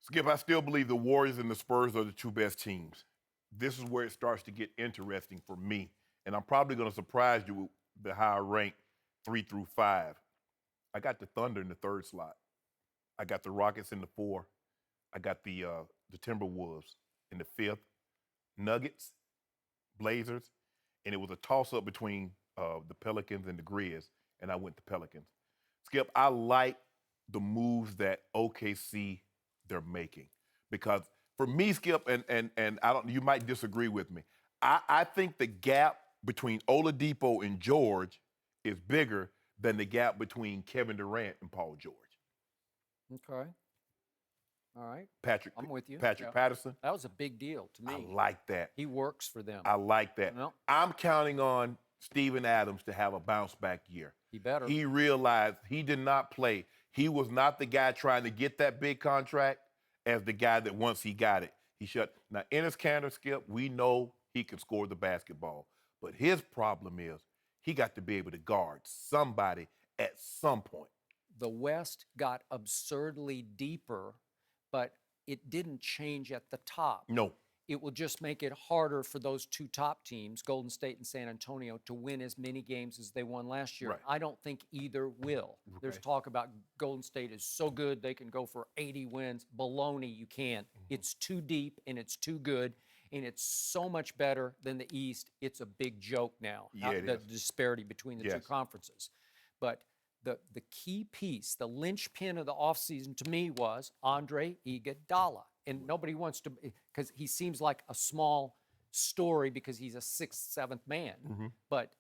Skip, I still believe the Warriors and the Spurs are the two best teams. This is where it starts to get interesting for me. And I'm probably going to surprise you with the higher rank 3 through 5. I got the Thunder in the third slot. I got the Rockets in the 4. I got the Timberwolves in the 5th. Nuggets, Blazers, and it was a toss-up between the Pelicans and the Grizz, and I went to Pelicans. Skip, I like the moves that OKC they're making because for me, Skip, and I don't, you might disagree with me. I think the gap between Oladipo and George is bigger than the gap between Kevin Durant and Paul George. Okay. All right. Patrick, I'm with you. Patrick Patterson. That was a big deal to me. I like that. He works for them. I like that. No. I'm counting on Steven Adams to have a bounce back year. He better. He realized he did not play. He was not the guy trying to get that big contract as the guy that once he got it, he shut. Now, Enes Kanter, Skip, we know he can score the basketball. But his problem is he got to be able to guard somebody at some point. The West got absurdly deeper, but it didn't change at the top. No. It will just make it harder for those two top teams, Golden State and San Antonio, to win as many games as they won last year. Right. I don't think either will. Okay. There's talk about Golden State is so good they can go for 80 wins. Baloney, you can't. It's too deep and it's too good, and it's so much better than the East. It's a big joke now, Yeah, the disparity between the two Yes. conferences. But the key piece, the linchpin of the offseason to me was Andre Iguodala. And nobody wants to, because he seems like a small story because he's a 6th, 7th man. Mm-hmm. But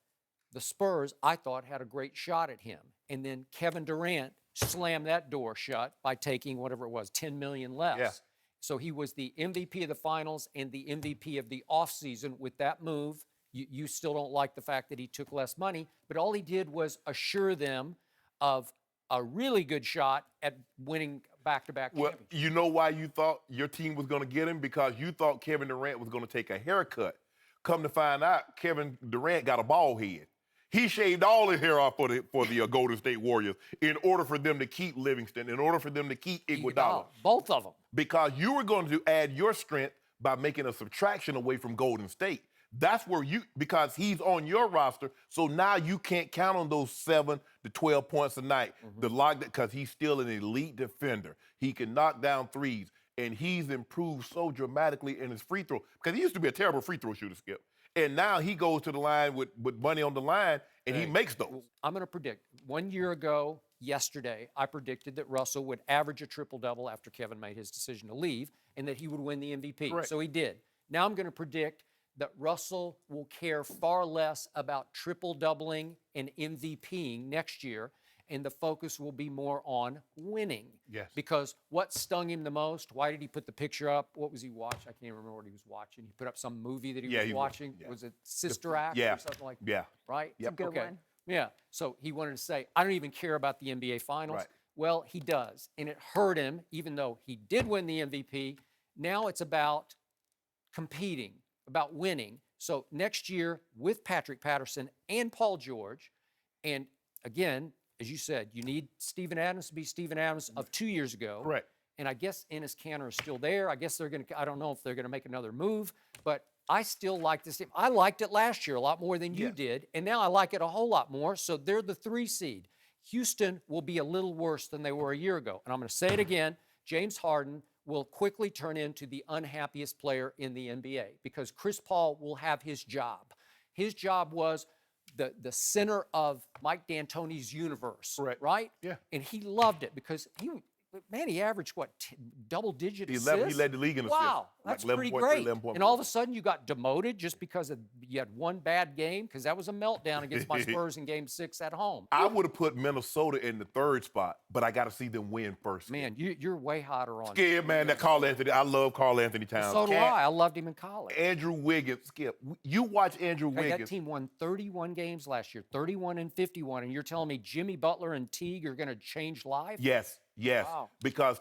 the Spurs, I thought, had a great shot at him. And then Kevin Durant slammed that door shut by taking whatever it was, $10 million less. Yeah. So he was the MVP of the finals and the MVP of the offseason with that move. You still don't like the fact that he took less money, but all he did was assure them of a really good shot at winning back-to-back championships. You know why you thought your team was going to get him? Because you thought Kevin Durant was going to take a haircut. Come to find out, Kevin Durant got a bald head. He shaved all his hair off for the Golden State Warriors in order for them to keep Livingston, in order for them to keep Iguodala. Both of them. Because you were going to add your strength by making a subtraction away from Golden State. That's where because he's on your roster, so now you can't count on those 7 to 12 points a night. Mm-hmm. Because he's still an elite defender. He can knock down threes, and he's improved so dramatically in his free throw. Because he used to be a terrible free throw shooter, Skip. And now he goes to the line with money on the line, and he makes those. I'm going to predict. 1 year ago, yesterday, I predicted that Russell would average a triple-double after Kevin made his decision to leave, and that he would win the MVP. Correct. So he did. Now I'm going to predict that Russell will care far less about triple-doubling and MVPing next year, and the focus will be more on winning. Yes. Because what stung him the most, why did he put the picture up? What was he watching? I can't even remember what he was watching. He put up some movie that he was watching. Was it Sister Act or something like that? Yeah. Right? Yep. Good one. Yeah. So he wanted to say, I don't even care about the NBA Finals. Right. Well, he does. And it hurt him, even though he did win the MVP. Now it's about competing, about winning. So next year with Patrick Patterson and Paul George, and again, as you said, you need Steven Adams to be Steven Adams of 2 years ago. Correct. And I guess Enes Kanter is still there. I guess they're going to, I don't know if they're going to make another move, but I still like this team. I liked it last year a lot more than you did, and now I like it a whole lot more. So they're the 3 seed. Houston will be a little worse than they were a year ago. And I'm going to say it again, James Harden will quickly turn into the unhappiest player in the NBA because Chris Paul will have his job. His job was the center of Mike D'Antoni's universe, right? Yeah. And he loved it because he averaged what, double-digit assists? He led the league in assists. Wow, that's pretty great. And all of a sudden you got demoted just because you had one bad game, because that was a meltdown against my Spurs in Game 6 at home. I would have put Minnesota in the 3rd spot, but I got to see them win first. Man, you're way hotter on Skip, man, that Carl Anthony. I love Carl Anthony Towns. So do I. I loved him in college. Andrew Wiggins, Skip. You watch Andrew Hey, Wiggins. that team won 31 games last year, 31 and 51, and you're telling me Jimmy Butler and Teague are going to change lives? Yes. Wow. Because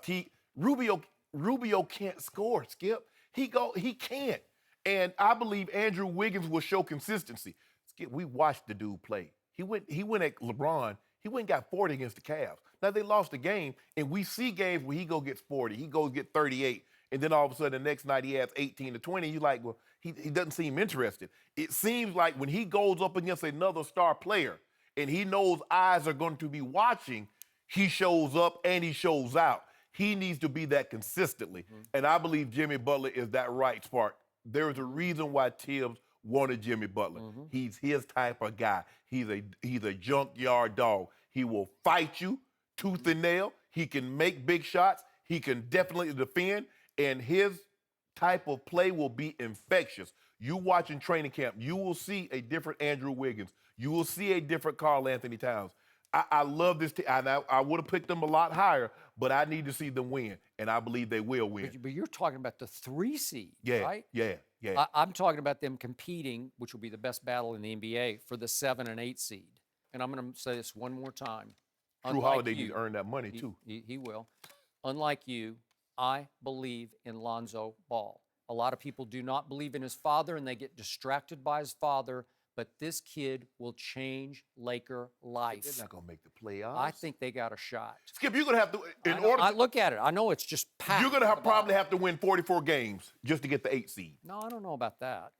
Rubio can't score, Skip. He can't. And I believe Andrew Wiggins will show consistency. Skip, we watched the dude play. He went at LeBron. He went and got 40 against the Cavs. Now they lost the game, and we see games where he gets 40, he goes get 38, and then all of a sudden the next night he has 18 to 20. You're like, well, he doesn't seem interested. It seems like when he goes up against another star player and he knows eyes are going to be watching, he shows up and he shows out. He needs to be that consistently. And I believe Jimmy Butler is that right spark. There's a reason why Tibbs wanted Jimmy Butler. He's his type of guy. He's a junkyard dog. He will fight you tooth and nail. He can make big shots. He can definitely defend. And his type of play will be infectious. You watch in training camp, you will see a different Andrew Wiggins. You will see a different Karl Anthony Towns. I love this team. I would have picked them a lot higher, but I need to see them win, and I believe they will win. But you're talking about the 3 seed, Yeah, right? yeah. I'm talking about them competing, which will be the best battle in the NBA, for the 7 and 8 seed. And I'm going to say this one more time. Drew Holiday needs to earn that money, too. He will. Unlike you, I believe in Lonzo Ball. A lot of people do not believe in his father, and they get distracted by his father. But this kid will change Laker life. They're not going to make the playoffs. I think they got a shot. Skip, you're going to have to, I look at it. I know it's just packed. You're going to probably have to win 44 games just to get the 8 seed. No, I don't know about that.